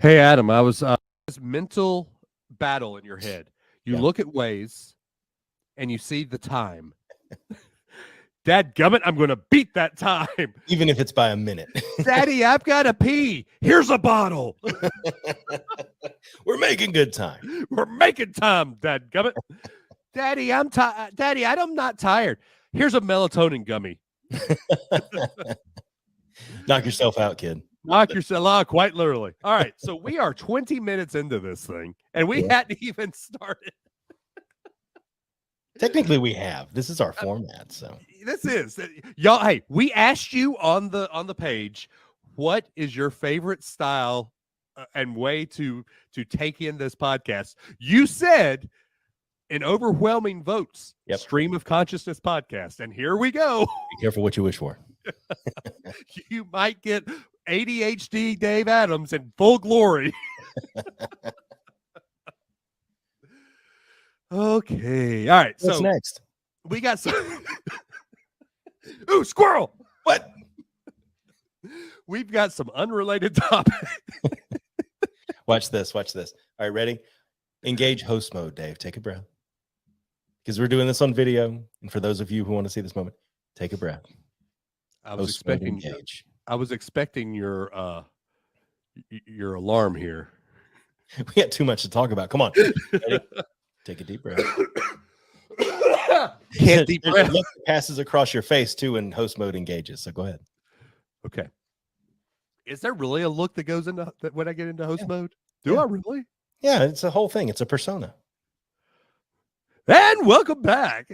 Hey, Adam, I was this mental battle in your head. You Yeah. look at Waze and you see the time. Dadgummit, I'm going to beat that time. Even if it's by a minute. Daddy, I've got to pee. Here's a bottle. We're making good time. We're making time, Dadgummit. Daddy, I'm tired. Daddy, I'm not tired. Here's a melatonin gummy. Knock yourself out, kid. Knock yourself out, quite literally. All right, so we are 20 minutes into this thing, and we hadn't even started. Technically, we have. This is our format, so this is y'all. Hey, we asked you on the page, what is your favorite style and way to take in this podcast? You said in overwhelming votes, Stream of Consciousness podcast, and here we go. Be careful what you wish for. You might get ADHD Dave Adams in full glory. Okay. All right. What's so next? We got some. Ooh, squirrel. What? We've got some unrelated topics. Watch this. Watch this. All right, ready? Engage host mode, Dave. Take a breath. Because we're doing this on video. And for those of you who want to see this moment, take a breath. I was expecting your alarm here. We got too much to talk about. Come on. Ready? Take a deep breath. Can't deep breath. A look that passes across your face too when host mode engages. So go ahead. Okay. Is there really a look that goes into that when I get into host mode? Do I really? Yeah, it's a whole thing. It's a persona. And welcome back.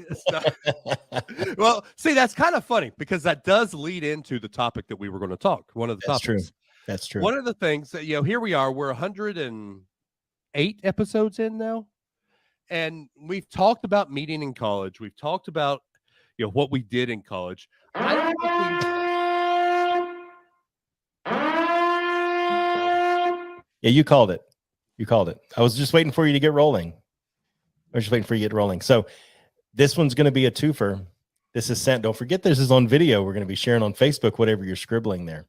Well, see, that's kind of funny because that does lead into the topic that we were going to talk. One of the That's topics. True. That's true. One of the things that, here we are. We're 108 episodes in now. And we've talked about meeting in college. We've talked about, what we did in college. Yeah, you called it. You called it. I was just waiting for you to get rolling. I was just waiting for you to get rolling. So this one's going to be a twofer. This is sent. Don't forget this is on video. We're going to be sharing on Facebook, whatever you're scribbling there.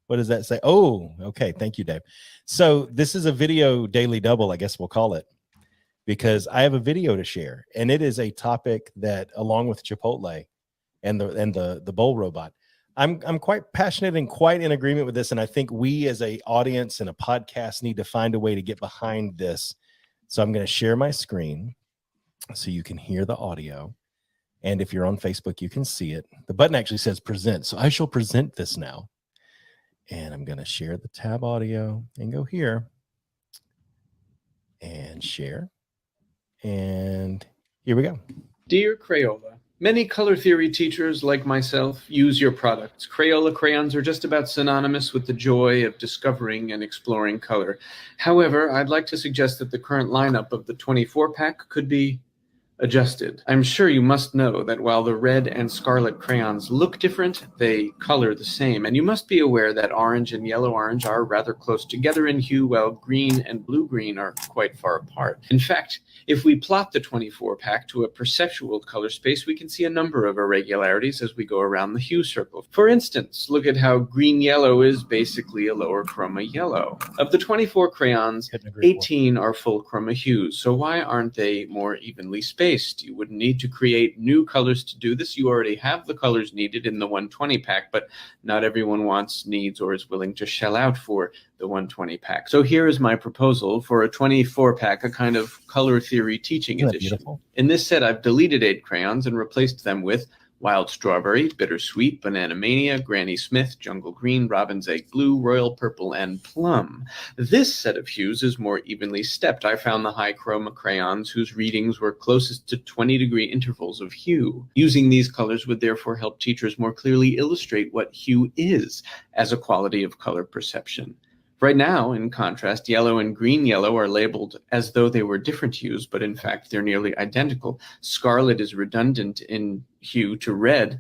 What does that say? Oh, okay. Thank you, Dave. So this is a video daily double, I guess we'll call it, because I have a video to share, and it is a topic that, along with Chipotle and the bowl robot, I'm quite passionate and quite in agreement with this. And I think we as a audience and a podcast need to find a way to get behind this. So I'm going to share my screen so you can hear the audio. And if you're on Facebook, you can see it. The button actually says present. So I shall present this now. And I'm going to share the tab audio and go here and share. And here we go. Dear Crayola, many color theory teachers like myself use your products. Crayola crayons are just about synonymous with the joy of discovering and exploring color. However, I'd like to suggest that the current lineup of the 24-pack could be adjusted. I'm sure you must know that while the red and scarlet crayons look different, they color the same. And you must be aware that orange and yellow orange are rather close together in hue, while green and blue green are quite far apart. In fact, if we plot the 24-pack to a perceptual color space, we can see a number of irregularities as we go around the hue circle. For instance, look at how green-yellow is basically a lower chroma yellow. Of the 24 crayons, 18 are full chroma hues. So why aren't they more evenly spaced? You wouldn't need to create new colors to do this. You already have the colors needed in the 120-pack, but not everyone wants, needs, or is willing to shell out for the 120-pack. So here is my proposal for a 24-pack, a kind of color theory teaching edition. Beautiful? In this set, I've deleted 8 crayons and replaced them with Wild Strawberry, Bittersweet, Banana Mania, Granny Smith, Jungle Green, Robin's Egg Blue, Royal Purple, and Plum. This set of hues is more evenly stepped. I found the high chroma crayons whose readings were closest to 20-degree intervals of hue. Using these colors would therefore help teachers more clearly illustrate what hue is as a quality of color perception. Right now, in contrast, yellow and green yellow are labeled as though they were different hues, but in fact they're nearly identical. Scarlet is redundant in hue to red,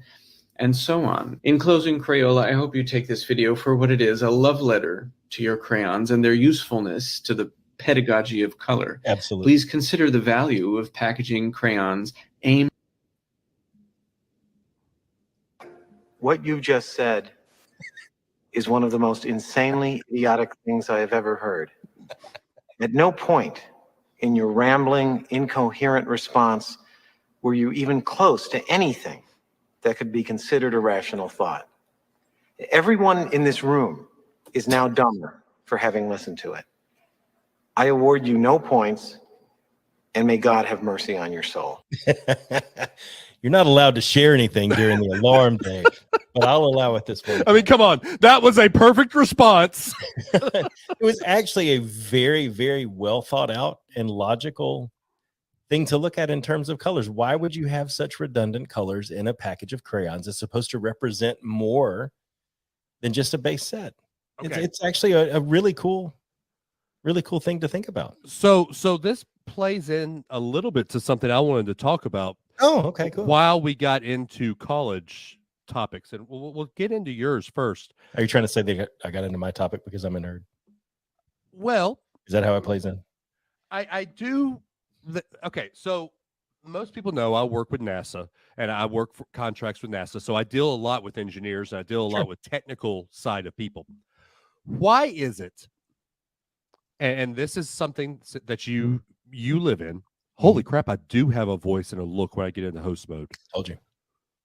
and so on. In closing, Crayola, I hope you take this video for what it is, a love letter to your crayons and their usefulness to the pedagogy of color. Absolutely. Please consider the value of packaging crayons aimed. What you just said is one of the most insanely idiotic things I have ever heard. At no point in your rambling, incoherent response were you even close to anything that could be considered a rational thought. Everyone in this room is now dumber for having listened to it. I award you no points, and may God have mercy on your soul. You're not allowed to share anything during the alarm, Dave, but I'll allow it this one. I mean, come on. That was a perfect response. It was actually a very, very well thought out and logical thing to look at in terms of colors. Why would you have such redundant colors in a package of crayons? It's supposed to represent more than just a base set. Okay. It's actually a really cool thing to think about. So this plays in a little bit to something I wanted to talk about. Oh, okay, cool. While we got into college topics, and we'll get into yours first. Are you trying to say that I got into my topic because I'm a nerd? Well, is that how it plays in? I do. Okay, so most people know I work with NASA, and I work for contracts with NASA. So I deal a lot with engineers, and I deal a lot with technical side of people. Why is it? And this is something that you live in. Holy crap, I do have a voice and a look when I get into host mode. Told you.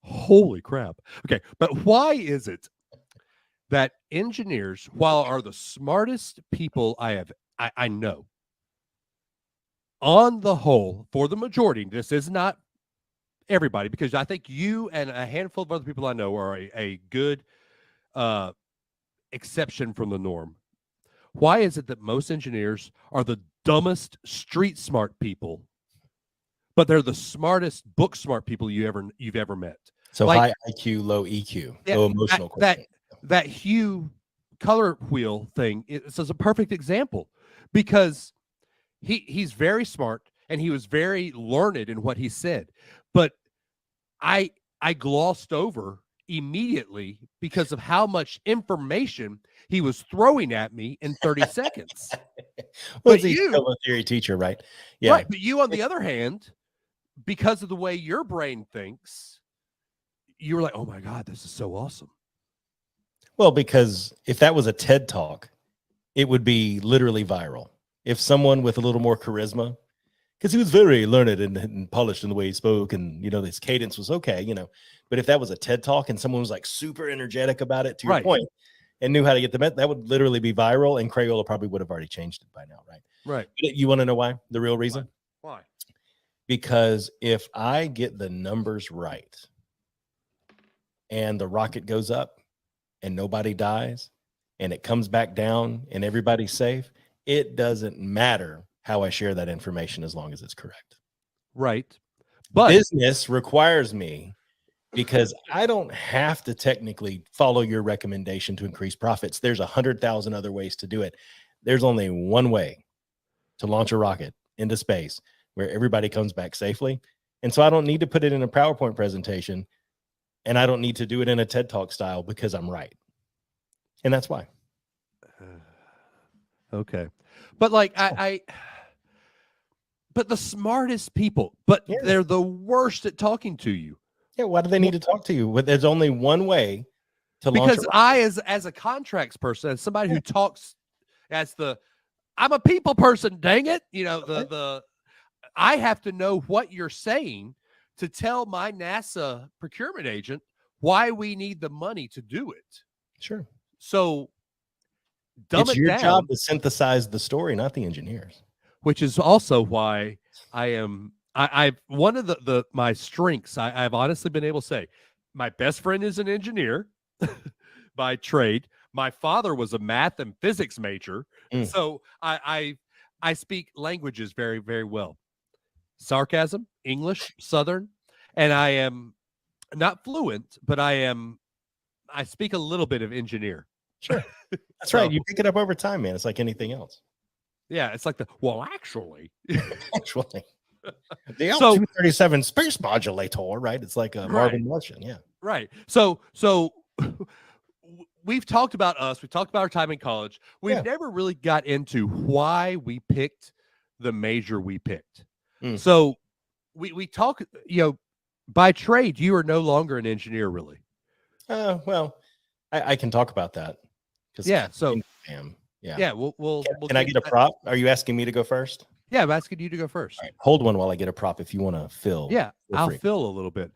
Holy crap. Okay, but why is it that engineers, while are the smartest people I know, on the whole, for the majority, this is not everybody, because I think you and a handful of other people I know are a good exception from the norm. Why is it that most engineers are the dumbest street smart people, but they're the smartest book smart people you've ever met? So like, high IQ, low EQ, low emotional quotient. That hue color wheel thing is a perfect example, because he's very smart and he was very learned in what he said, but I glossed over immediately because of how much information he was throwing at me in 30 seconds. Well, he's still a theory teacher, right? Yeah. Right. But you, on the other hand, because of the way your brain thinks, you were like, oh my God, this is so awesome. Well, because if that was a TED Talk, it would be literally viral. If someone with a little more charisma, because he was very learned and polished in the way he spoke, and his cadence was okay, but if that was a TED Talk and someone was like super energetic about it, to your point, and knew how to get them, that would literally be viral, and Crayola probably would have already changed it by now, right? Right. You want to know why? The real reason? Why? Because if I get the numbers right and the rocket goes up and nobody dies and it comes back down and everybody's safe, it doesn't matter how I share that information as long as it's correct. Right. But business requires me, because I don't have to technically follow your recommendation to increase profits. There's 100,000 other ways to do it. There's only one way to launch a rocket into space where everybody comes back safely. And so I don't need to put it in a PowerPoint presentation, and I don't need to do it in a TED Talk style, because I'm right. And that's why. Okay. But like but the smartest people, but they're the worst at talking to you. Yeah, why do they need to talk to you? There's only one way to launch. Because as a contracts person, as somebody who talks I'm a people person, dang it. I have to know what you're saying to tell my NASA procurement agent why we need the money to do it. Sure. So it's your job to synthesize the story, not the engineers. Which is also why I've one of my strengths, I've honestly been able to say, my best friend is an engineer by trade. My father was a math and physics major. So I speak languages very, very well. Sarcasm, English, Southern, and I am not fluent, but I speak a little bit of engineer. Sure. That's right. You pick it up over time, man. It's like anything else. Yeah, it's like actually. The L-237 space modulator, right? It's like a Marvin Martian, yeah. Right. So we've talked about us. We've talked about our time in college. We've never really got into why we picked the major we picked. So we talk, by trade, you are no longer an engineer, really. Well, I can talk about that. Yeah. So yeah. We'll Can I get a prop? Are you asking me to go first? Yeah, I'm asking you to go first. All right, hold one while I get a prop. If you want to fill, Yeah, I'll free. fill a little bit.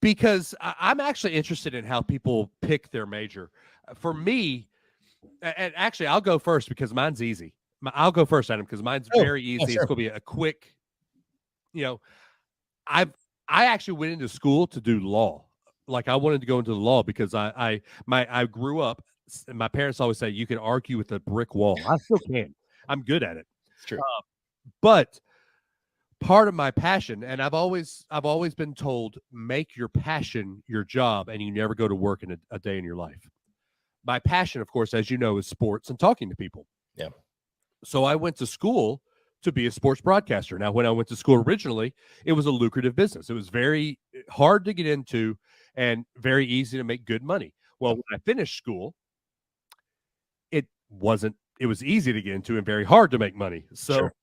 Because I'm actually interested in how people pick their major. For me, and actually, I'll go first because mine's easy. I'll go first, Adam, because mine's very easy. Sure. It's going to be a quick. I actually went into school to do law. Like I wanted to go into the law because I grew up. And my parents always say you can argue with a brick wall. I still can. I'm good at it. It's true. But part of my passion, and I've always been told, make your passion your job, and you never go to work in a day in your life. My passion, of course, as you know, is sports and talking to people. Yeah. So I went to school to be a sports broadcaster. Now, when I went to school originally, it was a lucrative business. It was very hard to get into and very easy to make good money. Well, when I finished school, it wasn't. It was easy to get into and very hard to make money. So Sure.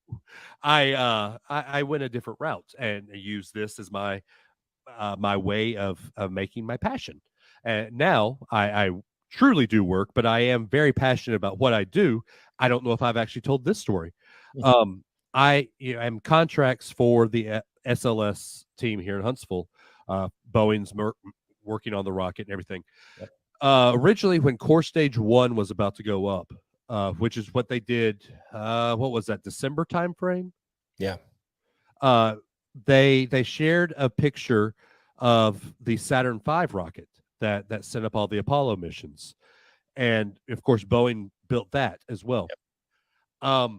I went a different route and used this as my my way of making my passion. And now I truly do work, but I am very passionate about what I do. I don't know if I've actually told this story. I am contracts for the SLS team here in Huntsville. Boeing's working on the rocket and everything. Yep. Originally, when core stage 1 was about to go up, which is what they did. What was that, December time frame? Yeah. They shared a picture of the Saturn V rocket that sent up all the Apollo missions, and of course Boeing built that as well. Yep.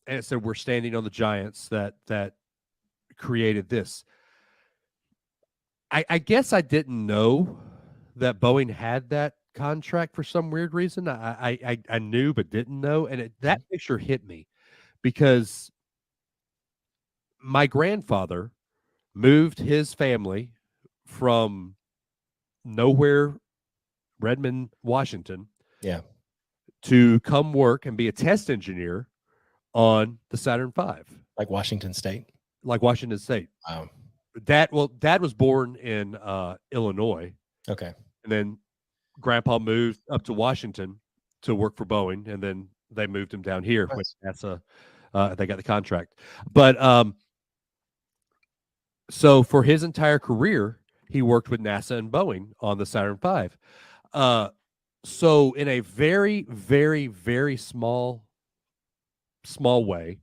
And it said we're standing on the giants that created this. I guess I didn't know that Boeing had that contract for some weird reason. I knew but didn't know, and that picture hit me because my grandfather moved his family from nowhere, Redmond, Washington, to come work and be a test engineer on the Saturn V, like Washington State. Wow. Dad was born in Illinois. Okay. And then Grandpa moved up to Washington to work for Boeing, and then they moved him down here when NASA they got the contract. But so for his entire career, he worked with NASA and Boeing on the Saturn V. So in a very, very, very small way,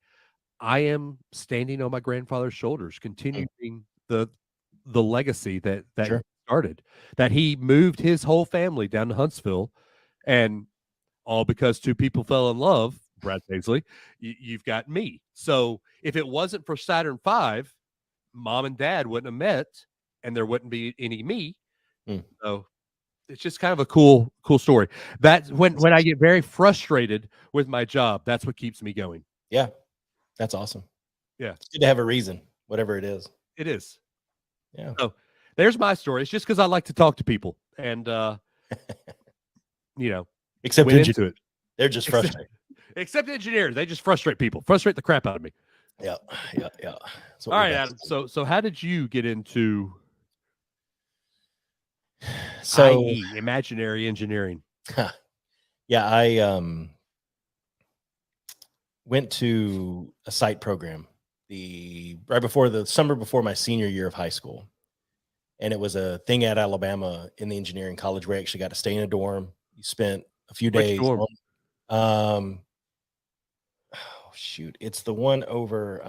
I am standing on my grandfather's shoulders, continuing the legacy that Sure. started, that he moved his whole family down to Huntsville, and all because two people fell in love. Brad Paisley, you've got me. So if it wasn't for Saturn V, Mom and Dad wouldn't have met, and there wouldn't be any me. So it's just kind of a cool story. That's when I get very frustrated with my job, that's what keeps me going. Yeah, that's awesome. Yeah, it's good to have a reason, whatever it is. It is. Yeah. So there's my story. It's just because I like to talk to people, and except into it. They're just frustrated. Except engineers, they just frustrate people, frustrate the crap out of me. Yeah. All right, Adam. So how did you get into IE, imaginary engineering? Yeah, I went to a site program the summer before my senior year of high school. And it was a thing at Alabama in the engineering college where I actually got to stay in a dorm. You spent a few days. It's the one over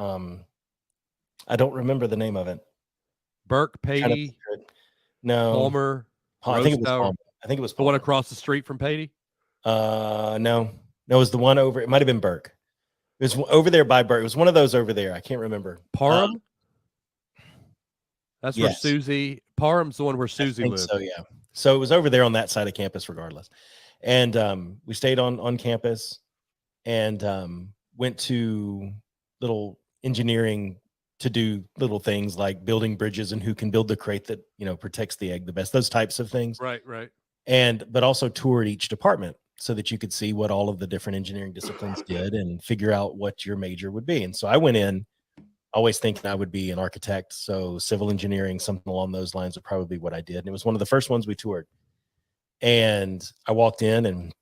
I don't remember the name of it. Burke, Patey, no, Palmer. I think it was Palmer. The one across the street from Patey. No, it was the one over. It might have been Burke. It was over there by Burke. It was one of those over there. I can't remember. Parham. That's where Susie. Parham's the one where Susie lived. So yeah. So it was over there on that side of campus, regardless. And we stayed on campus, and went to little engineering to do little things like building bridges and who can build the crate that protects the egg the best. Those types of things. Right. But also toured each department so that you could see what all of the different engineering disciplines did and figure out what your major would be. And so I went in always thinking I would be an architect. So civil engineering, something along those lines would probably be what I did. And it was one of the first ones we toured. And I walked in, and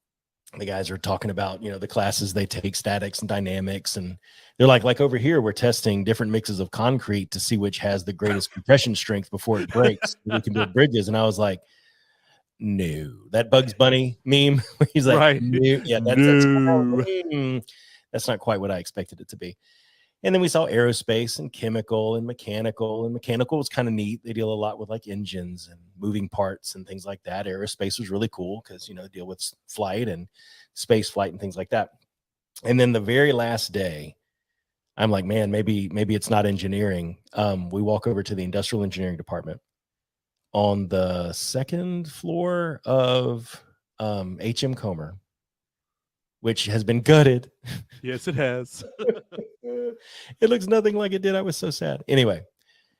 the guys are talking about, the classes they take, statics and dynamics. And they're like over here, we're testing different mixes of concrete to see which has the greatest compression strength before it breaks. So we can build bridges. And I was like, no, that Bugs Bunny meme. He's like, Right. no. Yeah, No. That's not quite what I expected it to be. And then we saw aerospace and chemical and mechanical. And mechanical was kind of neat. They deal a lot with like engines and moving parts and things like that. Aerospace was really cool because, they deal with flight and space flight and things like that. And then the very last day, I'm like, man, maybe it's not engineering. We walk over to the industrial engineering department on the second floor of HM Comer, which has been gutted. Yes, it has. It looks nothing like it did. I was so sad. Anyway,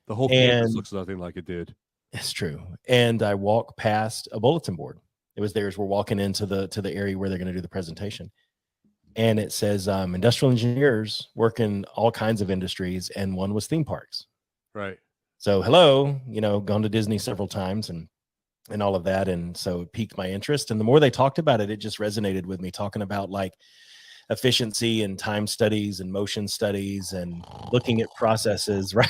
The whole campus looks nothing like it did. it's true. And I walk past a bulletin board. It was theirs. We're walking into the area where they're going to do the presentation. And it says industrial engineers work in all kinds of industries. And one was theme parks. Right. So hello, gone to Disney several times and all of that. And so it piqued my interest. And the more they talked about it, it just resonated with me, talking about like efficiency and time studies and motion studies and looking at processes, right?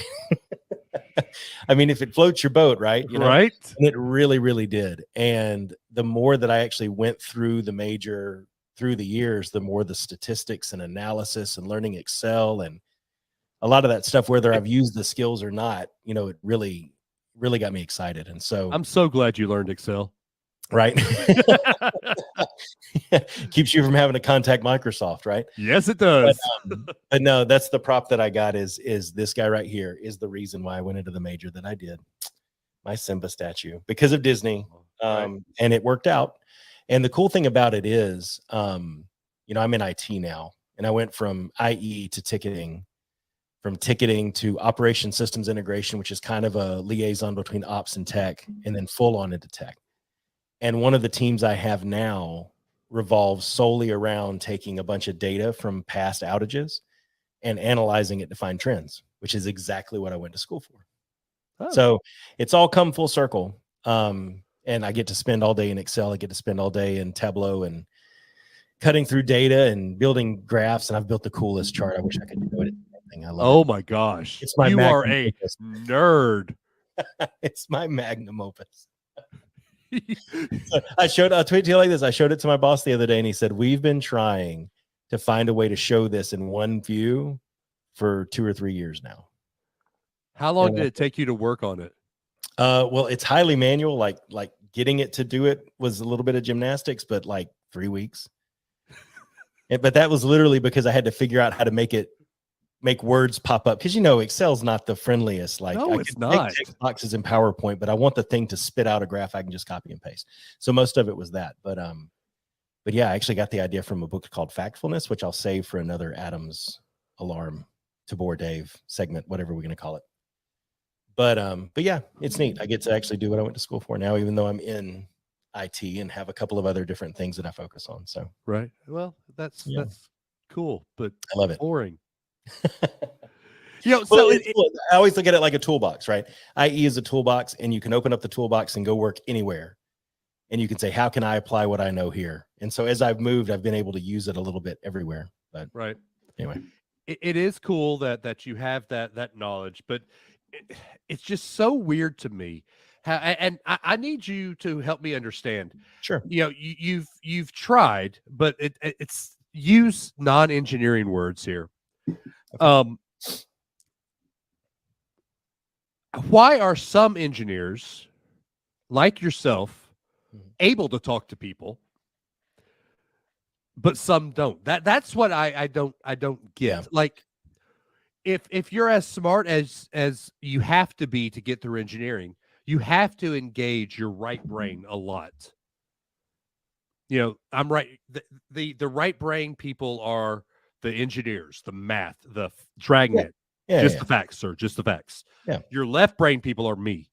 I mean, if it floats your boat, right? Right. And it really, really did. And the more that I actually went through through the years, the more the statistics and analysis and learning Excel and a lot of that stuff, whether I've used the skills or not, it really got me excited. And so I'm so glad you learned Excel. Right. Keeps you from having to contact Microsoft, right? Yes, it does. But no, that's the prop that I got is this guy right here is the reason why I went into the major that I did. My Simba statue because of Disney. Right. And it worked out. And the cool thing about it is, I'm in IT now, and I went from IE to ticketing, from ticketing to operation systems integration, which is kind of a liaison between ops and tech, and then full on into tech. And one of the teams I have now revolves solely around taking a bunch of data from past outages and analyzing it to find trends, which is exactly what I went to school for. Oh. So it's all come full circle. And I get to spend all day in Excel. I get to spend all day in Tableau and cutting through data and building graphs. And I've built the coolest chart. I wish I could do it. I love it. Oh my gosh. It's my you are a opus. nerd. It's my magnum opus. I'll tweet to you like this. I showed it to my boss the other day and he said, we've been trying to find a way to show this in one view for 2 or 3 years now. How long did it take you to work on it? Well, it's highly manual. Like getting it to do it was a little bit of gymnastics, but like 3 weeks. But that was literally because I had to figure out how to make words pop up. Because Excel's not the friendliest. Like no, it's not. Make text boxes in PowerPoint, but I want the thing to spit out a graph I can just copy and paste. So most of it was that. But yeah, I actually got the idea from a book called Factfulness, which I'll save for another Adam's alarm to bore Dave segment, whatever we're going to call it. But yeah, it's neat. I get to actually do what I went to school for now, even though I'm in IT and have a couple of other different things that I focus on. So right. Well, that's cool, but I love it. Boring. So I always look at it like a toolbox, right? IE is a toolbox, and you can open up the toolbox and go work anywhere. And you can say, how can I apply what I know here? And so as I've moved, I've been able to use it a little bit everywhere. But right. Anyway, it is cool that you have that knowledge, but it's just so weird to me. And I need you to help me understand. Sure. You've tried, but it's use non-engineering words here. Okay. Why are some engineers like yourself able to talk to people, but some don't? That's what I don't get. Yeah. Like if you're as smart as you have to be to get through engineering, you have to engage your right brain a lot. I'm right. The right brain people are the engineers, the math, the dragnet. Yeah, just the facts, sir. Just the facts. Yeah. Your left brain people are me.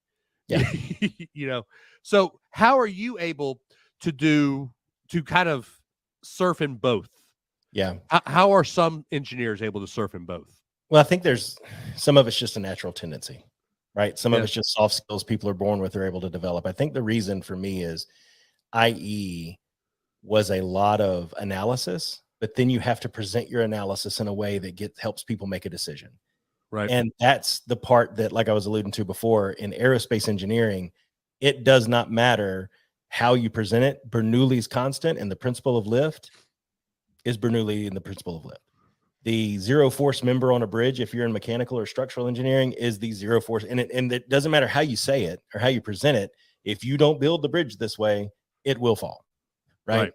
Yeah. So how are you able to kind of surf in both? Yeah. How are some engineers able to surf in both? Well, I think there's some of it's just a natural tendency, right? Some of it's just soft skills people are born with, they're able to develop. I think the reason for me is IE was a lot of analysis, but then you have to present your analysis in a way that helps people make a decision. Right. And that's the part that, like I was alluding to before, in aerospace engineering, it does not matter how you present it. Bernoulli's constant and the principle of lift is Bernoulli and the principle of lift. The zero force member on a bridge, if you're in mechanical or structural engineering, is the zero force. And it doesn't matter how you say it or how you present it. If you don't build the bridge this way, it will fall. Right.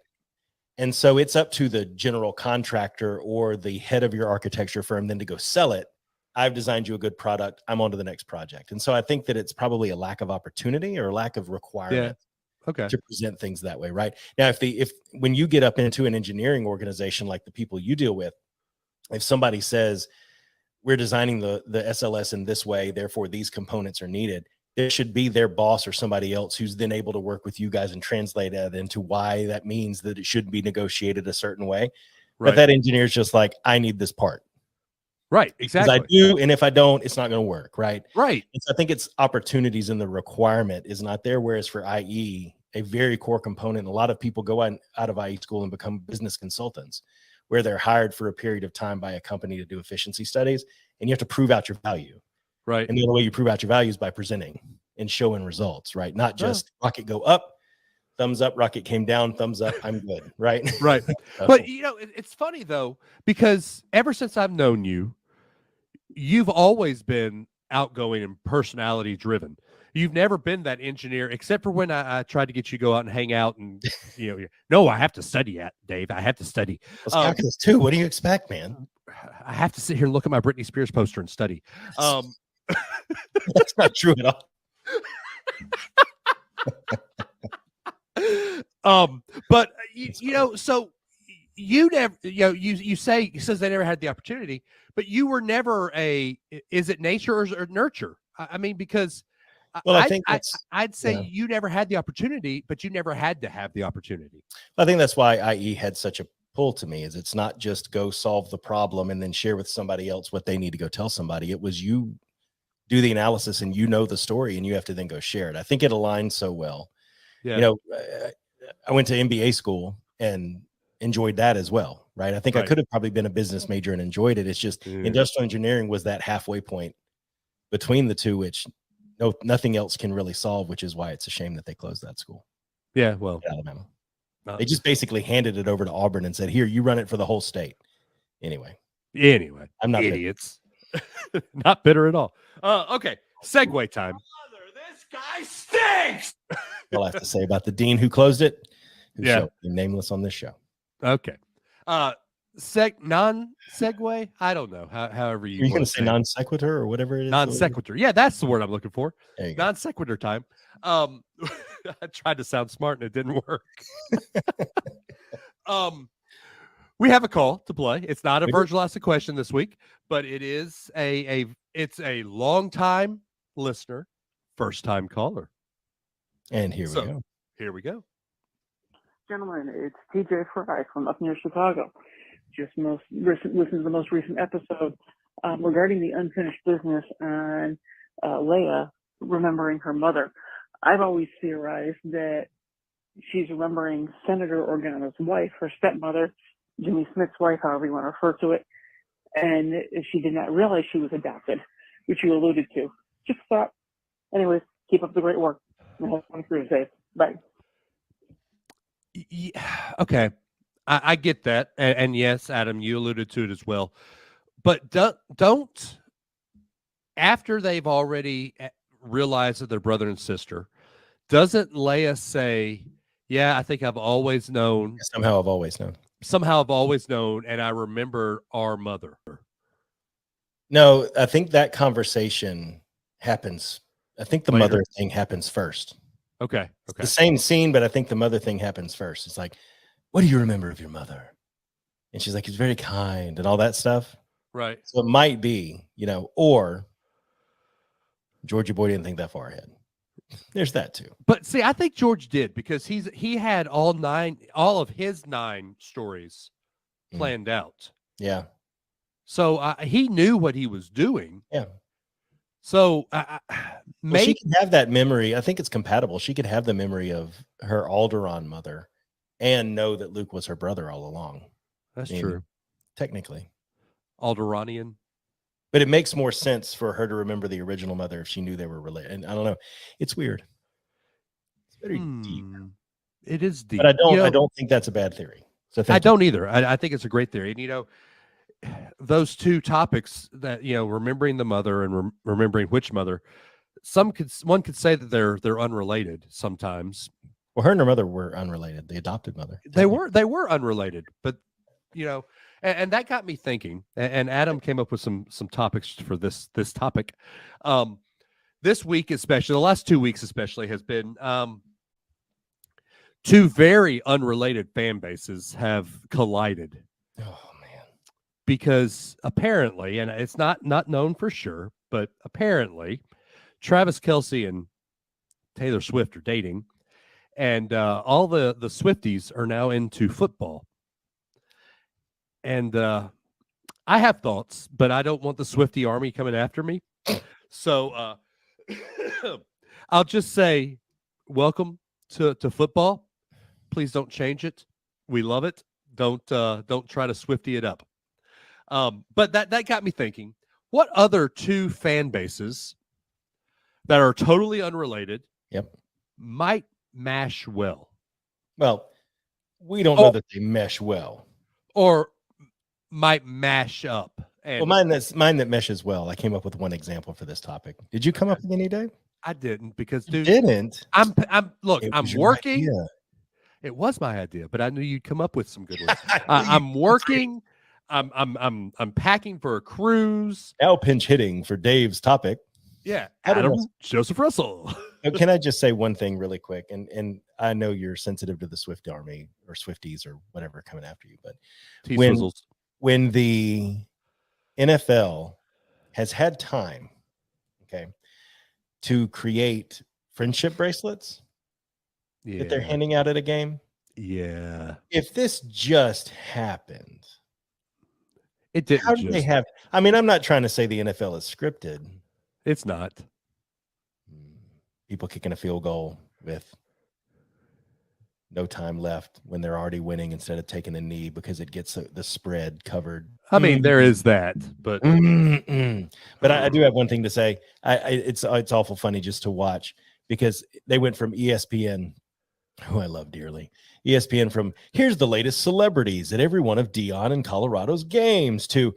And so it's up to the general contractor or the head of your architecture firm then to go sell it. I've designed you a good product. I'm on to the next project. And so I think that it's probably a lack of opportunity or a lack of requirement to present things that way. Right now, if when you get up into an engineering organization, like the people you deal with, if somebody says we're designing the SLS in this way, therefore these components are needed, it should be their boss or somebody else who's then able to work with you guys and translate that into why that means that it should be negotiated a certain way. Right. But that engineer's just like, I need this part. Right. Exactly. I do. And if I don't, it's not going to work. Right. Right. And so I think it's opportunities in the requirement is not there. Whereas for IE, a very core component, a lot of people go out of IE school and become business consultants, where they're hired for a period of time by a company to do efficiency studies, and you have to prove out your value. Right. And the only way you prove out your value is by presenting and showing results, right? Not just rocket go up, thumbs up, rocket came down, thumbs up, I'm good, right? Right. But, it's funny, though, because ever since I've known you, you've always been outgoing and personality driven. You've never been that engineer, except for when I tried to get you to go out and hang out and, no, I have to study Dave. I have to study. Calculus too. What do you expect, man? I have to sit here and look at my Britney Spears poster and study. That's not true at all. But so you never, you say, he says they never had the opportunity, but you were never is it nature or nurture? I mean, because I'd say you never had the opportunity, but you never had to have the opportunity. I think that's why IE had such a pull to me, is it's not just go solve the problem and then share with somebody else what they need to go tell somebody. It was you do the analysis and the story and you have to then go share it. I think it aligns so well. Yeah. I went to MBA school and enjoyed that as well. Right. I think I could have probably been a business major and enjoyed it. It's just industrial engineering was that halfway point between the two, which nothing else can really solve, which is why it's a shame that they closed that school. Yeah. Well, Alabama. They just basically handed it over to Auburn and said, here, you run it for the whole state. Anyway, I'm not idiots. Not bitter at all. Okay. Segue time. This guy stinks. I'll have to say about the dean who closed it. Nameless on this show. Okay. Non-segue? I don't know. However you going to say non sequitur or whatever it is. Non sequitur. Yeah, that's the word I'm looking for. Non sequitur time. I tried to sound smart and it didn't work. We have a call to play. It's not a Virgil Ask a Question this week, but it is it's a long time listener, first time caller. And here we go. Gentlemen, it's TJ Fry from up near Chicago. Just listened to the most recent episode regarding the unfinished business on Leia remembering her mother. I've always theorized that she's remembering Senator Organa's wife, her stepmother, Jimmy Smith's wife, however you want to refer to it, and she did not realize she was adopted, which you alluded to. Just thought. Anyways, keep up the great work. Have fun cruise days. Bye. Yeah, okay. I get that. And yes, Adam, you alluded to it as well. But don't after they've already realized that they're brother and sister, doesn't Leia say, yeah, I think I've always known. Somehow I've always known. And I remember our mother. No, I think that conversation happens. I think the mother thing happens first. Okay. It's the same scene, but I think the mother thing happens first. It's like, what do you remember of your mother? And she's like, he's very kind and all that stuff. Right. So it might be, or Georgie Boy didn't think that far ahead. There's that too. But see, I think George did, because he had all of his 9 stories planned out. Yeah. So he knew what he was doing. Yeah. So Well, maybe she can have that memory. I think it's compatible. She could have the memory of her Alderaan mother and know that Luke was her brother all along. that's I mean, true. technically. Alderanian. But it makes more sense for her to remember the original mother if she knew they were related. And I don't know. It's weird. It's very deep. It is deep. But I don't think that's a bad theory. So I don't either. I think it's a great theory. And those two topics that remembering the mother and remembering which mother, one could say that they're unrelated sometimes. Well, her and her mother were unrelated. The adopted mother. They were unrelated, but and that got me thinking. And Adam came up with some topics for this topic. This week, especially the last 2 weeks, especially has been two very unrelated fan bases have collided. Oh man! Because apparently, and it's not known for sure, but apparently, Travis Kelce and Taylor Swift are dating, and all the Swifties are now into football. And I have thoughts, but I don't want the Swiftie army coming after me. So I'll just say, welcome to football. Please don't change it. We love it. Don't try to Swiftie it up. But that got me thinking, what other two fan bases that are totally unrelated might mesh well? Well, we don't know that they mesh well. Or might mash up. And Well, mine that meshes well. I came up with one example for this topic. Did you come up with any, Dave? I didn't, because You dude, didn't. I'm It I'm was your working. idea. It was my idea, but I knew you'd come up with some good ones. I'm working. I'm packing for a cruise. Now pinch hitting for Dave's topic. Yeah, Adam Adam Russell. Joseph Russell. Can I just say one thing really quick? And I know you're sensitive to the Swift Army or Swifties or whatever coming after you, but when the NFL has had time, to create friendship bracelets that they're handing out at a game. Yeah. If this just happened, It didn't. how do they have? I mean, I'm not trying to say the NFL is scripted. It's not. People kicking a field goal with no time left when they're already winning instead of taking a knee because it gets the spread covered. I mean, there is that, but but I do have one thing to say. It's awful funny just to watch because they went from ESPN, who I love dearly, ESPN from here's the latest celebrities at every one of Dion and Colorado's games to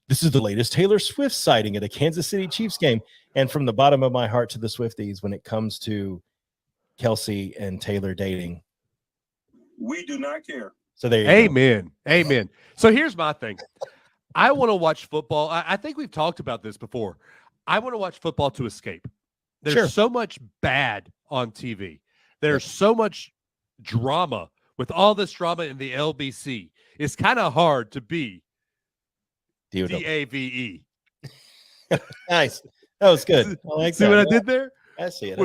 this is the latest Taylor Swift sighting at a Kansas City Chiefs game. And from the bottom of my heart to the Swifties, when it comes to Kelce and Taylor dating, we do not care. So there you Amen. Go. Amen. So here's my thing. I want to watch football. I think we've talked about this before. I want to watch football to escape. There's so much bad on TV. There's so much drama with all this drama in the LBC. It's kind of hard to be DAVE. Nice. That was good. I like See what I did there? I see it.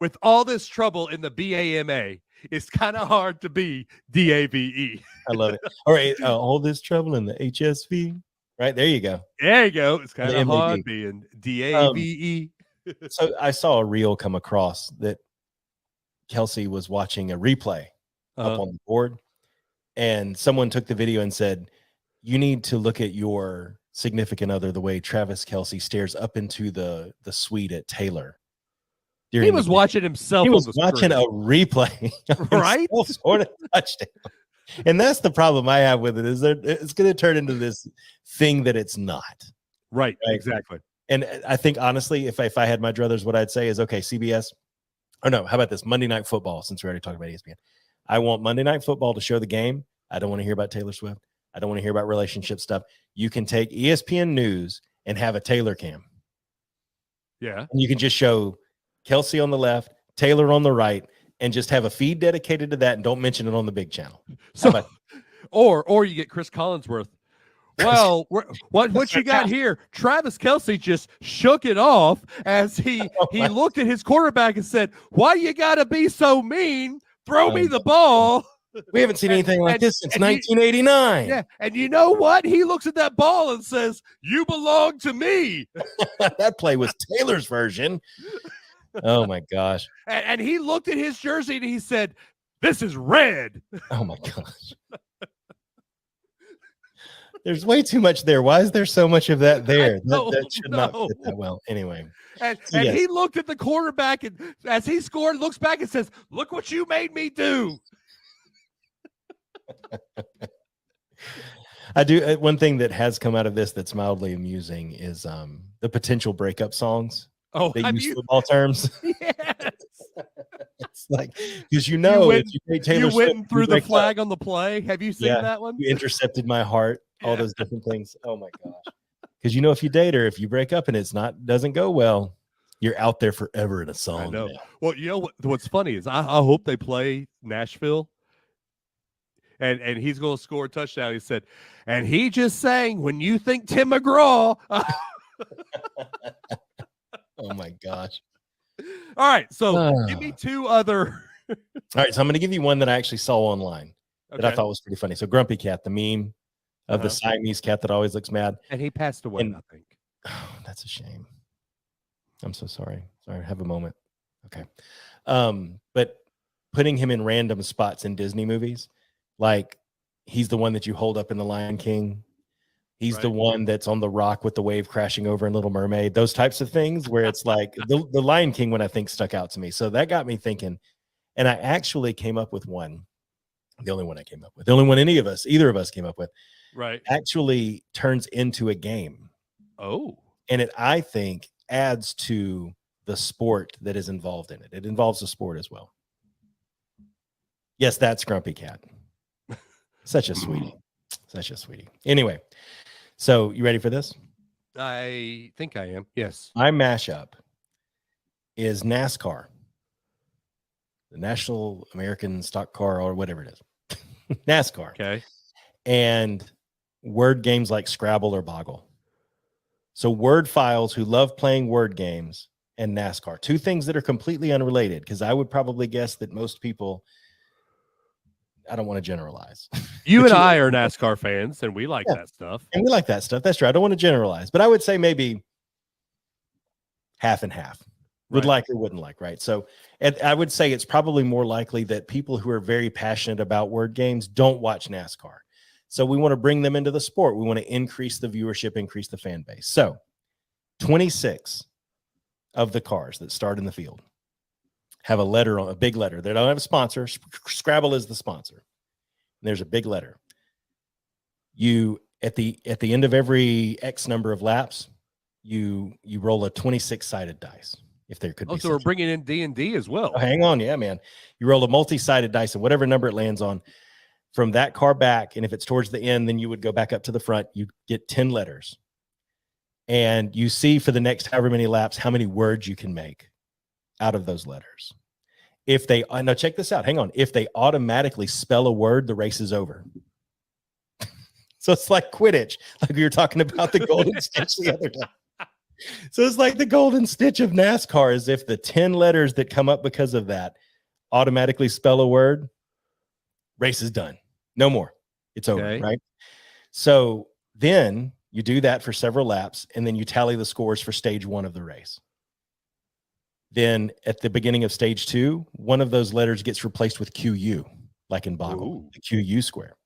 With all this trouble in the BAMA, it's kind of hard to be DAVE. I love it. All right. All this trouble in the HSV. Right. There you go. There you go. It's kind of hard being DAVE. So I saw a reel come across that Kelce was watching a replay up on the board, and someone took the video and said, you need to look at your significant other the way Travis Kelce stares up into the suite at Taylor. He was watching himself. He was watching a replay, right? Sort of touchdown. And that's the problem I have with it is that it's going to turn into this thing that it's not. Right? Exactly. And I think honestly, if I had my druthers, what I'd say is, okay, CBS. Oh no, how about this Monday Night Football? Since we already talked about ESPN, I want Monday Night Football to show the game. I don't want to hear about Taylor Swift. I don't want to hear about relationship stuff. You can take ESPN News and have a Taylor cam. Yeah. And you can just show Kelce on the left, Taylor on the right, and just have a feed dedicated to that and don't mention it on the big channel. So, or you get Chris Collinsworth. Well, what you got here? Travis Kelce just shook it off as he looked at his quarterback and said, "Why you got to be so mean? Throw me the ball." We haven't seen anything like this since and you- 1989. Yeah, and you know what? He looks at that ball and says, "You belong to me." That play was Taylor's version. Oh my gosh. And he looked at his jersey and he said, "This is red." Oh my gosh. There's way too much there. Why is there so much of that there? That should not fit that well. Anyway. And Yes. he looked at the quarterback, and as he scored, looks back and says, "Look what you made me do." I do. One thing that has come out of this that's mildly amusing is the potential breakup songs. Oh, They have use you? football terms. Yes. It's like, because you know, went- if you pay Taylor You Swift, went through the break up, flag on the play. Have you seen Yeah. that one? you intercepted my heart, all Yeah. those different things. Oh my gosh. Because you know, if you date her, if you break up and doesn't go well, you're out there forever in a song. I know. man. Well, you know what's funny is I hope they play Nashville. And he's going to score a touchdown. He said, and he just sang "When You Think Tim McGraw." Oh my gosh. All right, so give me two other. All right, so I'm going to give you one that I actually saw online that I Okay. thought was pretty funny. So Grumpy Cat, the meme of the Siamese cat that always looks mad. And he passed away, And- I think. Oh, that's a shame. I'm so sorry. Sorry, have a moment. Okay. But putting him in random spots in Disney movies, like he's the one that you hold up in The Lion King. He's the Right. one that's on the rock with the wave crashing over in Little Mermaid. Those types of things where it's like the Lion King one I think stuck out to me. So that got me thinking. And I actually came up with one. The only one I came up with. The only one either of us came up with. Right. Actually turns into a game. Oh. And it, I think, adds to the sport that is involved in it. It involves the sport as well. Yes, that's Grumpy Cat. Such a sweetie. Such a sweetie. Anyway, so you ready for this? I think I am. Yes. My mashup is NASCAR, the National American Stock Car, or whatever it is. NASCAR. Okay. And word games like Scrabble or Boggle. So word files who love playing word games and NASCAR. Two things that are completely unrelated, because I would probably guess that most people, I don't want to generalize. You But and I are NASCAR fans, and we like Yeah. that stuff. And we like that stuff. That's true. I don't want to generalize, but I would say maybe half and half. Would Right. like or wouldn't like, right? So I would say it's probably more likely that people who are very passionate about word games don't watch NASCAR. So we want to bring them into the sport. We want to increase the viewership, increase the fan base. So 26 of the cars that start in the field have a letter on a big letter. They don't have a sponsor. Scrabble is the sponsor. And there's a big letter. You at the end of every X number of laps, you roll a 26-sided dice. If there could be. So we're such a- bringing in D&D as well. Oh, hang on, yeah, man. You roll a multi-sided dice, and whatever number it lands on, from that car back, and if it's towards the end, then you would go back up to the front. You get 10 letters, and you see for the next however many laps how many words you can make out of those letters. If they now check this out, hang on. If they automatically spell a word, the race is over. So it's like Quidditch, like we were talking about the golden stitch the other day. So it's like the golden stitch of NASCAR is if the 10 letters that come up because of that automatically spell a word, race is done. No more. It's over, Okay. right? So then you do that for several laps, and then you tally the scores for stage one of the race. Then at the beginning of stage two, one of those letters gets replaced with QU, like in Boggle, Ooh. the QU square.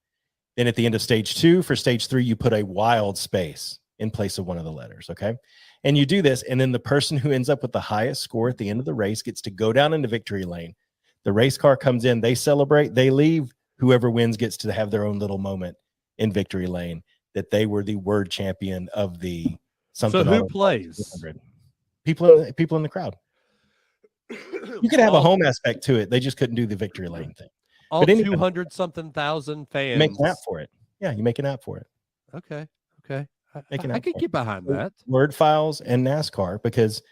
Then at the end of stage two, for stage three, you put a wild space in place of one of the letters, okay? And you do this, and then the person who ends up with the highest score at the end of the race gets to go down into victory lane. The race car comes in, they celebrate, they leave. Whoever wins gets to have their own little moment in victory lane that they were the word champion of the something. So who auto plays? 200. People in the crowd. You could have a home aspect to it. They just couldn't do the victory lane thing. All but anyway. 200-something thousand fans. You make an app for it. Yeah, you make an app for it. Okay. Okay. Make an I app could for it. get behind that. Word files and NASCAR, because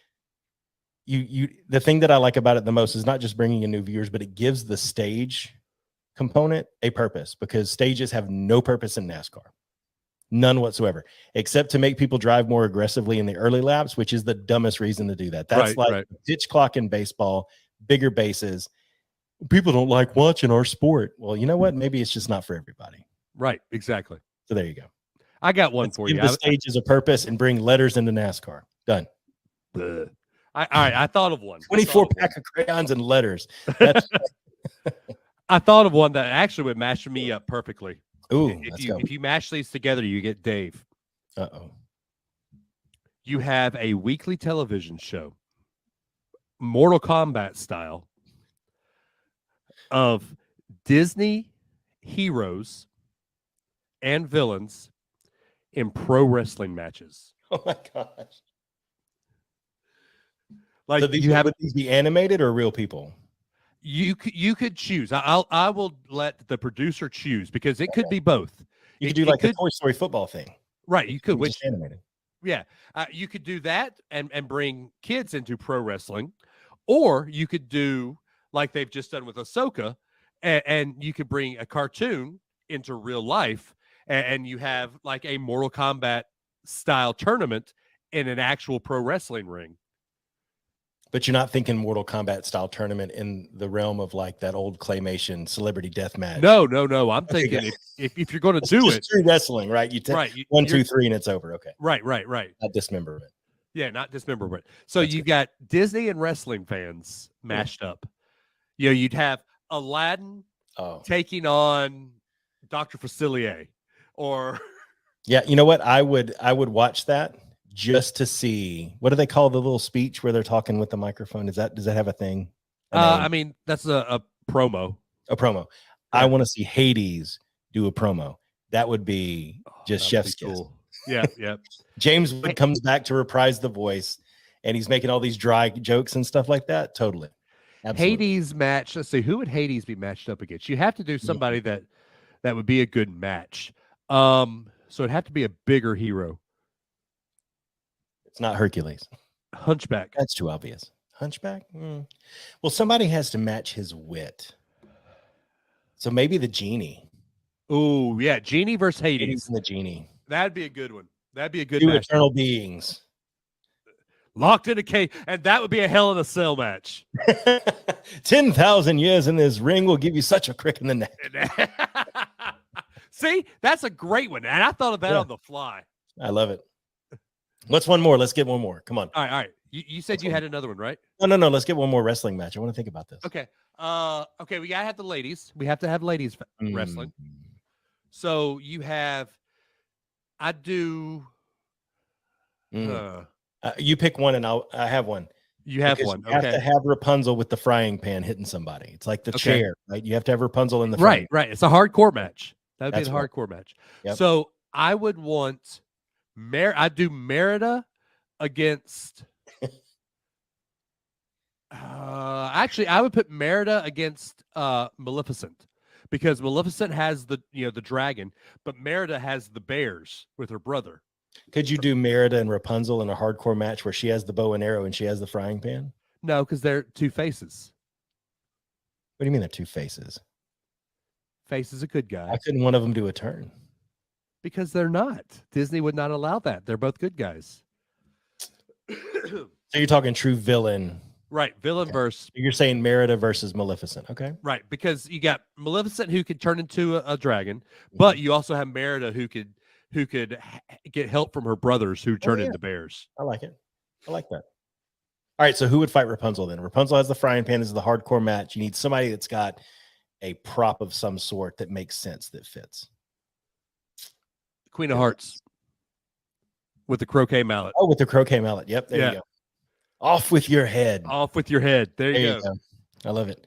you the thing that I like about it the most is not just bringing in new viewers, but it gives the stage component a purpose, because stages have no purpose in NASCAR. None whatsoever, except to make people drive more aggressively in the early laps, which is the dumbest reason to do that. That's Right, like right. pitch clock in baseball, bigger bases. People don't like watching our sport. Well, you know what? Maybe it's just not for everybody. Right, exactly. So there you go. I got one Let's for give you. the stages a purpose and bring letters into NASCAR. Done. All right, I thought of one. 24 pack of crayons and letters. That's I thought of one that actually would match me up perfectly. Ooh, If you mash these together, you get Dave. Uh-oh. You have a weekly television show, Mortal Kombat style, of Disney heroes and villains in pro wrestling matches. Oh my gosh. Like, So these, would these be animated or real people? You could choose. I will let the producer choose, because it could be both. You could do like the Toy Story football thing. Right, you could. Which animated. Yeah, you could do that and bring kids into pro wrestling, or you could do like they've just done with Ahsoka, and you could bring a cartoon into real life, and you have like a Mortal Kombat style tournament in an actual pro wrestling ring. But you're not thinking Mortal Kombat style tournament in the realm of like that old claymation celebrity death match. No. I'm thinking if you're going to do it, true wrestling, right? You take 1, 2, 3, and it's over. Okay. Right. Not dismemberment. Yeah, not dismemberment. So you've got Disney and wrestling fans mashed up. You know, you'd have Aladdin taking on Dr. Facilier, or yeah, you know what? I would watch that just to see, what do they call the little speech where they're talking with the microphone? Does that have a thing? I mean, that's a promo. A promo. Yeah. I want to see Hades do a promo. That would be just chef's kiss. Cool. Yeah. James Wood comes back to reprise the voice, and he's making all these dry jokes and stuff like that. Totally. Absolutely. Hades match. Let's see, who would Hades be matched up against? You have to do somebody that would be a good match. So it'd have to be a bigger hero. It's not Hercules. Hunchback. That's too obvious. Hunchback? Well, somebody has to match his wit. So maybe the genie. Oh, yeah. Genie versus Hades. And the genie. That'd be a good one. That'd be a good Two match. eternal beings. Locked in a cage. And that would be a Hell in a Cell match. 10,000 years in this ring will give you such a crick in the neck. See, that's a great one. And I thought of that on the fly. I love it. Let's one more. Let's get one more. Come on. All right. You said you had another one, right? No. Let's get one more wrestling match. I want to think about this. Okay. Okay. We gotta have the ladies. We have to have ladies wrestling. So you have. I do. You pick one, and I have one. You have one. You have to have Rapunzel with the frying pan hitting somebody. It's like the chair, right? You have to have Rapunzel in the right. It's a hardcore match. That'd be the hardcore match. Yep. So I would want. I do Merida against. Actually, I would put Merida against Maleficent, because Maleficent has the dragon, but Merida has the bears with her brother. Could you do Merida and Rapunzel in a hardcore match where she has the bow and arrow and she has the frying pan? No, because they're two faces. What do you mean they're two faces? Face is a good guy. Why couldn't one of them do a turn? Because they're not. Disney would not allow that. They're both good guys. So you're talking true villain. Right. Villain versus. You're saying Merida versus Maleficent. Okay. Right. Because you got Maleficent, who could turn into a dragon, but you also have Merida, who could get help from her brothers who turn into bears. I like it. I like that. All right. So who would fight Rapunzel then? Rapunzel has the frying pan. This is the hardcore match. You need somebody that's got a prop of some sort that makes sense, that fits. Queen of Hearts with the croquet mallet. Oh, with the croquet mallet. Yep. There you go. Off with your head. Off with your head. There you go. I love it.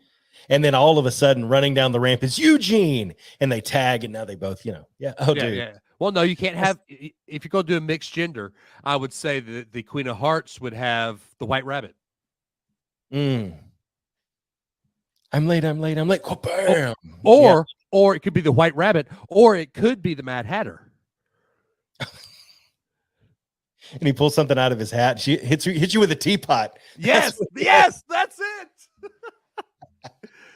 And then all of a sudden, running down the ramp is Eugene, and they tag, and now they both, dude. Yeah. Well, no, you can't have. If you're going to do a mixed gender, I would say that the Queen of Hearts would have the White Rabbit. I'm late. Oh, bam. Or it could be the White Rabbit, or it could be the Mad Hatter. And he pulls something out of his hat. She hits you with a teapot. Yes, that's it.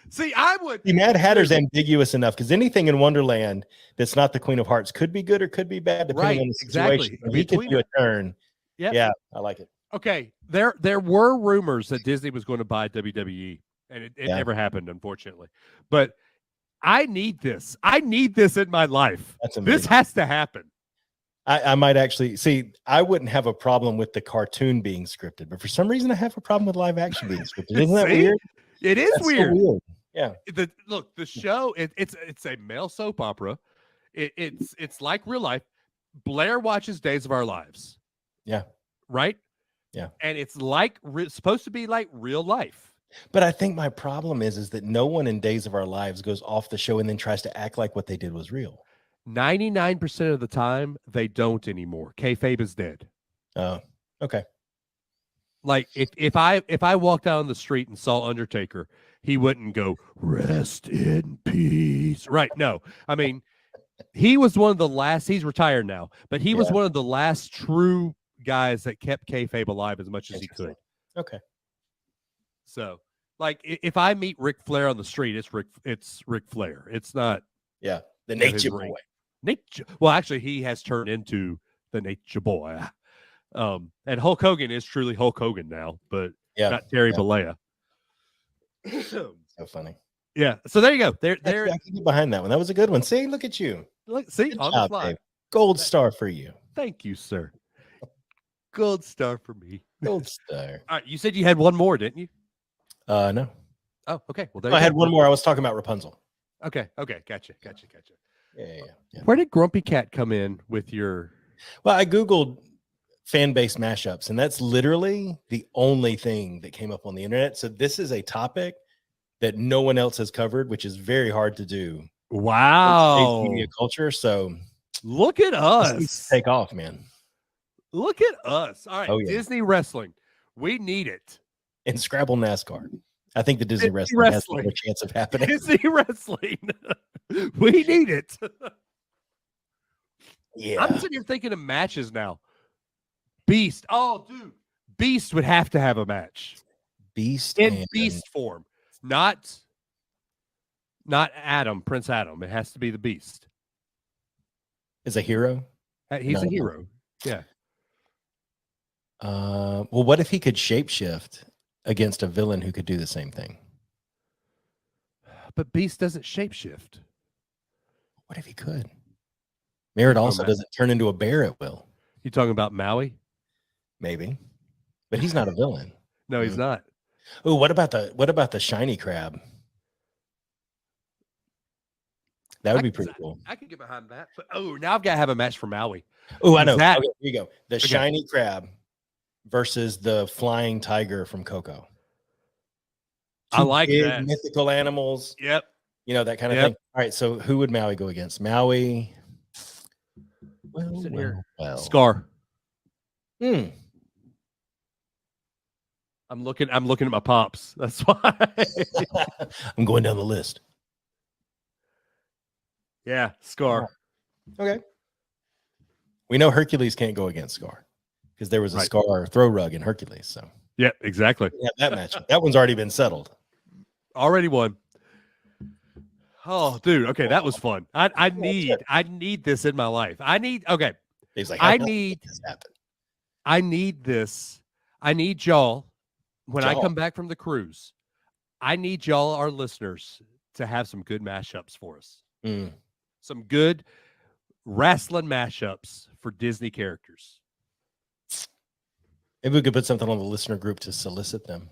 See, I would. The Mad Hatter's ambiguous enough, because anything in Wonderland that's not the Queen of Hearts could be good or could be bad, depending on the situation. Exactly. He could do a turn. Yep. Yeah, I like it. Okay, there were rumors that Disney was going to buy WWE. and it Yeah. never happened, unfortunately. But I need this. I need this in my life. That's This amazing. has to happen. I might actually see. I wouldn't have a problem with the cartoon being scripted, but for some reason, I have a problem with live action being scripted. Isn't that See? weird? It is That's so weird. weird. Yeah. The show. It's a male soap opera. It's like real life. Blair watches Days of Our Lives. Yeah. Right. Yeah. And it's like supposed to be like real life. But I think my problem is that no one in Days of Our Lives goes off the show and then tries to act like what they did was real. 99% of the time, they don't anymore. Kayfabe is dead. Oh, okay. Like if I walked down the street and saw Undertaker, he wouldn't go, "Rest in peace." Right? No, I mean, he was one of the last. He's retired now, but he was one of the last true guys that kept kayfabe alive as much as he could. Okay. So, like, if I meet Ric Flair on the street, it's Ric Flair. It's not. Yeah, the his Nature ring. Boy. Nature. Well, actually, he has turned into the Nature Boy. And Hulk Hogan is truly Hulk Hogan now, but not Terry Bollea. So funny. Yeah. So there you go. There. Actually, I can get behind that one. That was a good one. See, look at you. Look, see, Good on job, the fly. Dave. Gold star for you. Thank you, sir. Gold star for me. Gold star. All right. You said you had one more, didn't you? No. Oh, okay. Well, there I you had go. one more. I was talking about Rapunzel. Okay. Gotcha. Yeah. Where did Grumpy Cat come in with your? Well, I Googled fan-based mashups, and that's literally the only thing that came up on the internet. So this is a topic that no one else has covered, which is very hard to do. Wow. In media culture. So look at us. Take off, man. Look at us. All right. Oh, yeah. Disney wrestling. We need it. And Scrabble NASCAR. I think the Disney wrestling has more chance of happening. Disney wrestling. We need it. Yeah. I'm sitting here thinking of matches now. Beast. Oh, dude. Beast would have to have a match. Beast in Beast form. Not Adam, Prince Adam. It has to be the Beast. Is a hero? He's a hero. Yeah. Well, what if he could shapeshift against a villain who could do the same thing? But Beast doesn't shapeshift. What if he could? Merritt also doesn't turn into a bear at will. You talking about Maui? Maybe. But he's not a villain. No, he's not. Oh, what about the shiny crab? That would be pretty cool. I can get behind that. But now I've got to have a match for Maui. Oh, I know. Okay, here you go. The shiny crab versus the flying tiger from Coco. I like that. Mythical animals. Yep. You know, that kind of thing. All right. So who would Maui go against? Maui. Well. Scar. Hmm. I'm looking at my pops. That's why. I'm going down the list. Yeah, Scar. Okay. We know Hercules can't go against Scar because there was a Scar throw rug in Hercules. So yeah, exactly. Yeah, that match. That one's already been settled. Already won. Oh, dude. Okay, that was fun. I need this in my life. He's like, I need this. I need y'all when I come back from the cruise. I need y'all, our listeners, to have some good mashups for us. Some good wrestling mashups for Disney characters. Maybe we could put something on the listener group to solicit them.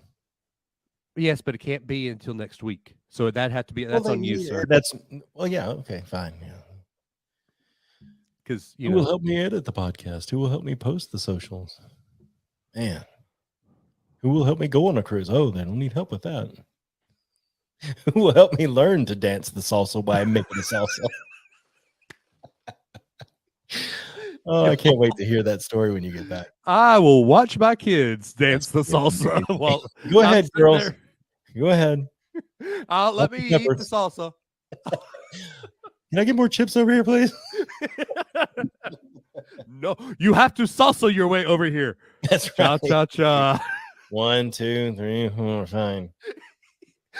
Yes, but it can't be until next week. So that'd have to be on you, sir. Yeah, okay, fine. Yeah. Because who will help me edit the podcast? Who will help me post the socials? Man. Who will help me go on a cruise? Oh, they don't need help with that. Who will help me learn to dance the salsa by making a salsa? Oh, I can't wait to hear that story when you get back. I will watch my kids dance the salsa. Well, go ahead, girls. Go ahead. Let me eat the salsa. Can I get more chips over here, please? No, you have to salsa your way over here. That's right. Cha cha cha. 1, 2, 3, 4, 5.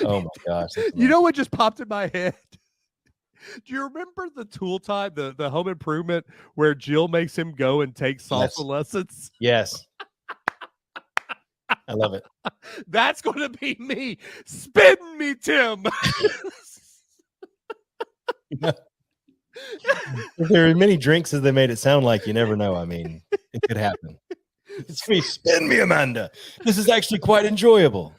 Oh my gosh! You know what just popped in my head? Do you remember the Tool Time, the Home Improvement, where Jill makes him go and take salsa lessons? Yes. I love it. That's going to be me. Spin me, Tim. If there are as many drinks as they made it sound like, you never know. I mean, it could happen. It's me. Spin me, Amanda. This is actually quite enjoyable.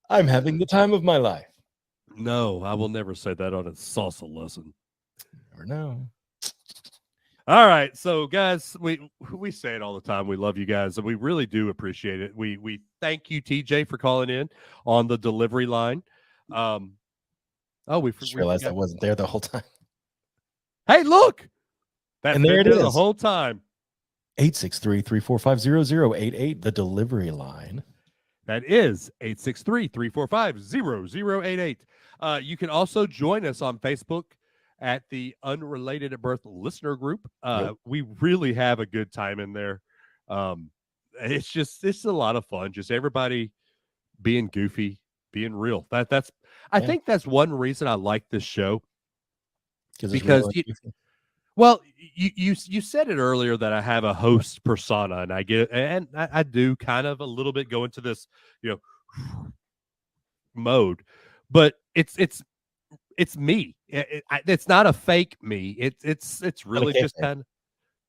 I'm having the time of my life. No, I will never say that on a salsa lesson. Never know. All right, so guys, we say it all the time. We love you guys, and we really do appreciate it. We thank you, TJ, for calling in on the delivery line. We Just realized I wasn't there the whole time. Hey, look, that's and there been it there is the whole time. 863-345-0088, the delivery line. That is 863-345-0088. You can also join us on Facebook at the Unrelated at Birth listener group. We really have a good time in there. It's a lot of fun. Just everybody being goofy, being real. I think that's one reason I like this show. Because you said it earlier that I have a host persona, and I do kind of a little bit go into this, mode, but it's me. It's not a fake me. It's really just kind of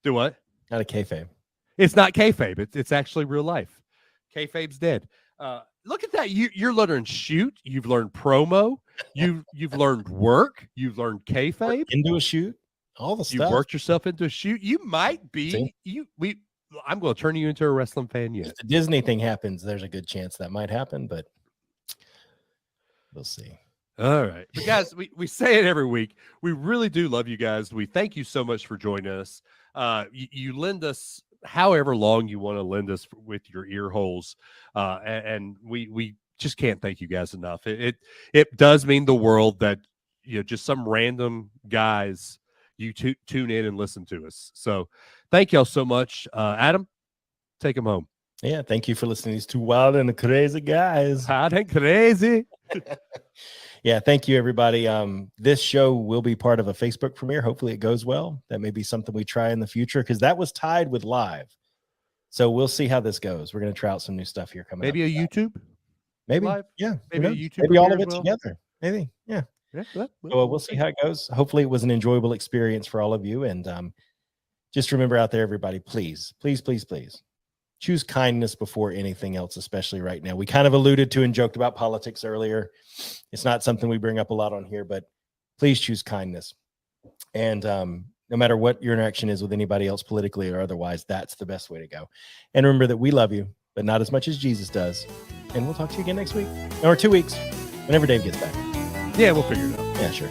do what? Not a kayfabe. It's not kayfabe. It's actually real life. Kayfabe's dead. Look at that. You're learning shoot. You've learned promo. You've learned work. You've learned kayfabe. Into a shoot. All the stuff. You worked yourself into a shoot. You might be. I'm going to turn you into a wrestling fan yet. If the Disney thing happens, there's a good chance that might happen, but we'll see. All right. But guys, we say it every week. We really do love you guys. We thank you so much for joining us. You lend us however long you want to lend us with your ear holes. And we just can't thank you guys enough. It does mean the world that, just some random guys, you tune in and listen to us. So thank y'all so much. Adam, take them home. Yeah. Thank you for listening to these two wild and crazy guys. Hot and crazy. Yeah, thank you, everybody. This show will be part of a Facebook premiere. Hopefully it goes well. That may be something we try in the future, because that was tied with live. So we'll see how this goes. We're going to try out some new stuff here coming up. Maybe a YouTube? Maybe. Live? Yeah. Maybe a YouTube. Maybe all of it together. Maybe. Yeah. So we'll see how it goes. Hopefully it was an enjoyable experience for all of you. And just remember out there, everybody, please, please, please, please choose kindness before anything else, especially right now. We kind of alluded to and joked about politics earlier. It's not something we bring up a lot on here, but please choose kindness. And no matter what your interaction is with anybody else politically or otherwise, that's the best way to go. And remember that we love you, but not as much as Jesus does. And we'll talk to you again next week or 2 weeks, whenever Dave gets back. Yeah, we'll figure it out. Yeah, sure.